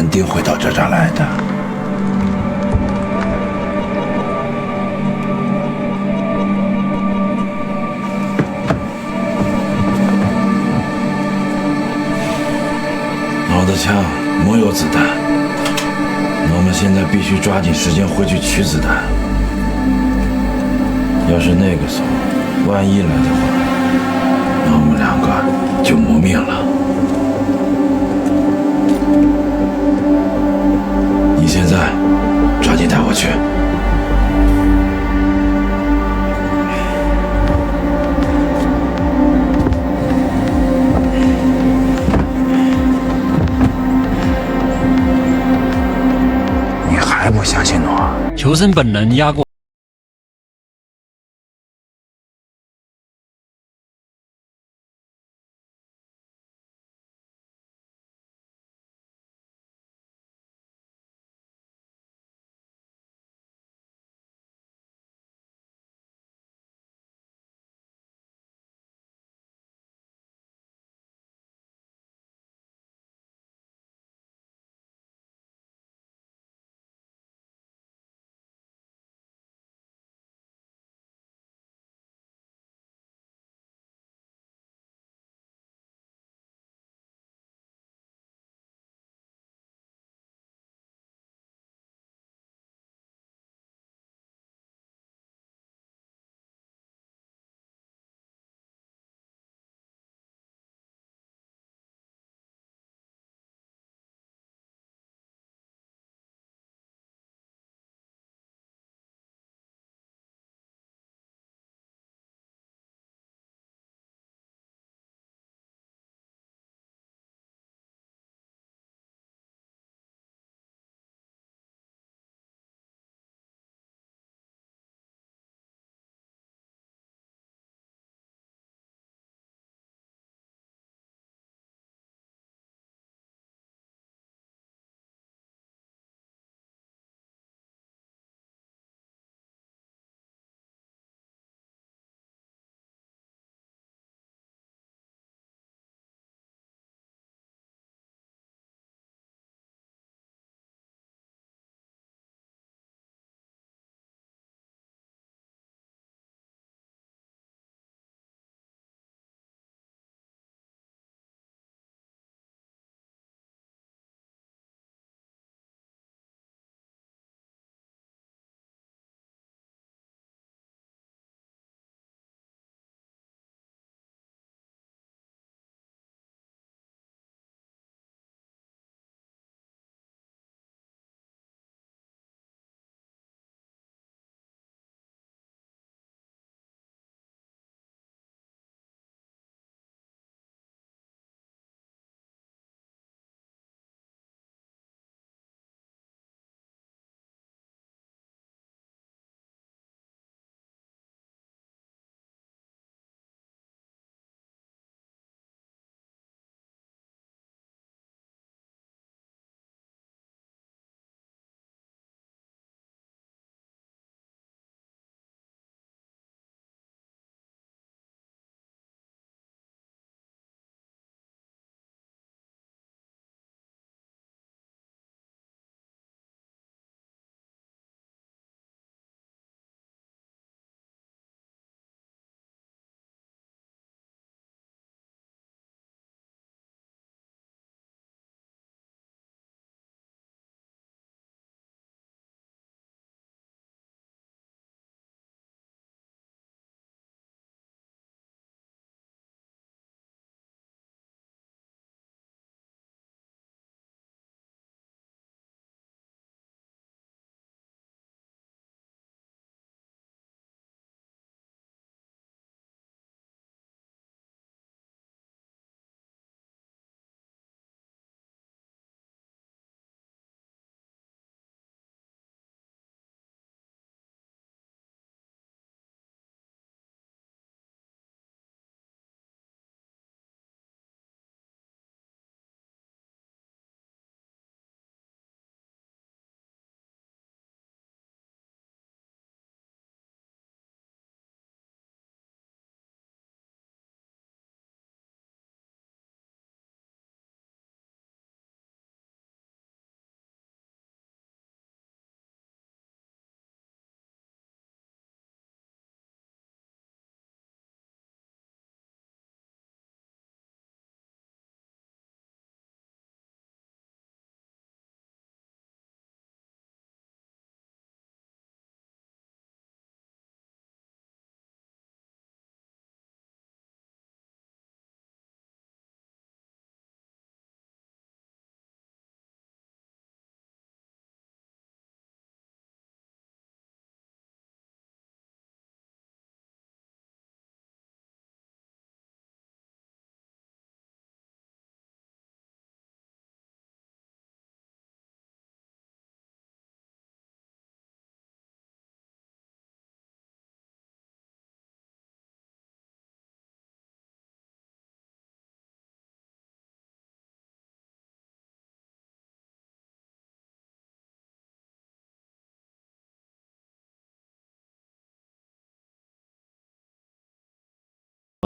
肯定会到这儿来的。老的枪没有子弹，我们现在必须抓紧时间回去取子弹。要是那个时候万一来的话，那我们两个就没命了。你现在抓紧带我去。你还不相信我？求生本能压过。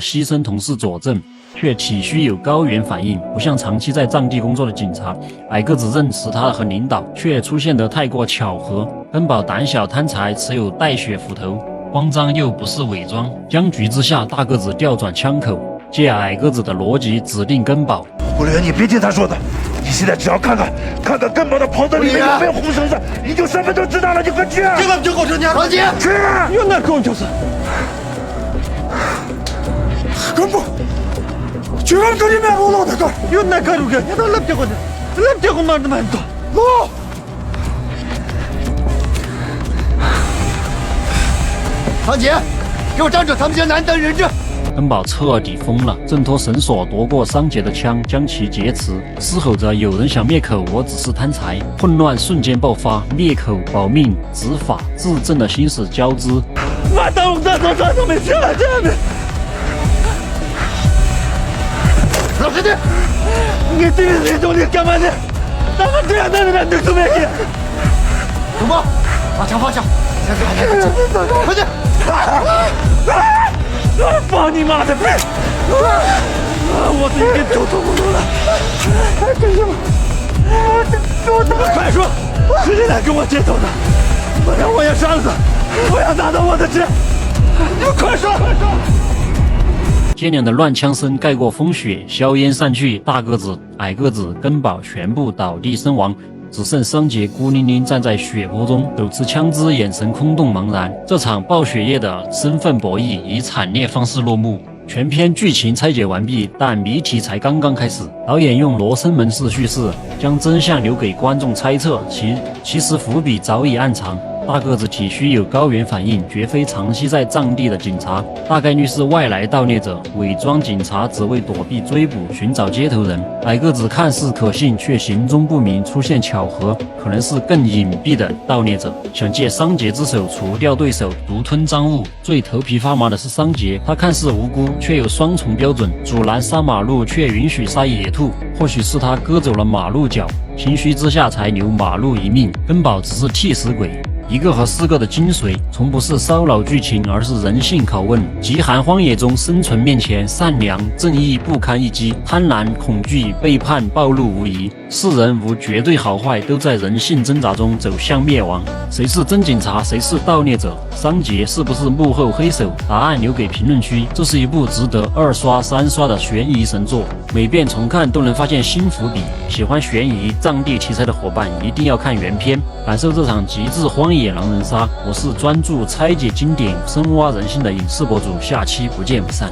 牺牲同事佐证，却体虚有高原反应，不像长期在藏地工作的警察。矮个子认识他和领导，却出现得太过巧合。根宝胆小贪财，持有带血斧头，慌张又不是伪装。僵局之下，大个子调转枪口，借矮个子的逻辑指定根宝。顾连，你别听他说的，你现在只要看看根宝的袍子里面有没有红绳子，你就身份都知道了。你快去！这个就够成年了。去！有那狗就是。根宝，居然跟你面露老大哥，有那个路个，你都来别过去，来别过嘛，那么多。走。堂姐，给我站住！他们家难等人质。根宝彻底疯了，挣脱绳索，夺过桑杰的枪，将其劫持，嘶吼着：“有人想灭口，我只是贪财！”混乱瞬间爆发，灭口、保命、执法、自证的心事交织。我等在早上都没起来，这边。老师弟，你这个人兄弟干嘛呢？咱们这样的人能怎么样？什么？把枪放下！快点！放你妈的屁！我已经走投无路了！真是我快说，是你来跟我接走的，不然我也杀了他！我要拿到我的钱！你们快说！快说！接连的乱枪声盖过风雪，硝烟散去，大个子、矮个子、根宝全部倒地身亡。只剩桑杰孤零零站在血泊中，手持枪支，眼神空洞茫然。这场暴雪夜的身份博弈以惨烈方式落幕。全篇剧情拆解完毕，但谜题才刚刚开始。导演用罗生门式叙事，将真相留给观众猜测，其实伏笔早已暗藏。大个子体虚有高原反应，绝非长期在藏地的警察，大概率是外来盗猎者，伪装警察只为躲避追捕，寻找接头人。矮个子看似可信，却行踪不明，出现巧合，可能是更隐蔽的盗猎者，想借桑杰之手除掉对手，独吞赃物。最头皮发麻的是桑杰，他看似无辜，却有双重标准，阻拦杀马路，却允许杀野兔。或许是他割走了马路角，情绪之下才留马路一命。根宝只是替死鬼。一个和四个的精髓，从不是骚扰剧情，而是人性拷问。极寒荒野中生存面前，善良、正义不堪一击，贪婪、恐惧、背叛暴露无遗。世人无绝对好坏，都在人性挣扎中走向灭亡。谁是真警察，谁是盗猎者？桑杰是不是幕后黑手？答案留给评论区。这是一部值得2刷、3刷的悬疑神作，每遍重看都能发现新伏笔。喜欢悬疑、藏地题材的伙伴一定要看原片，感受这场极致荒野狼人杀。我是专注拆解经典、深挖人性的影视博主，下期不见不散。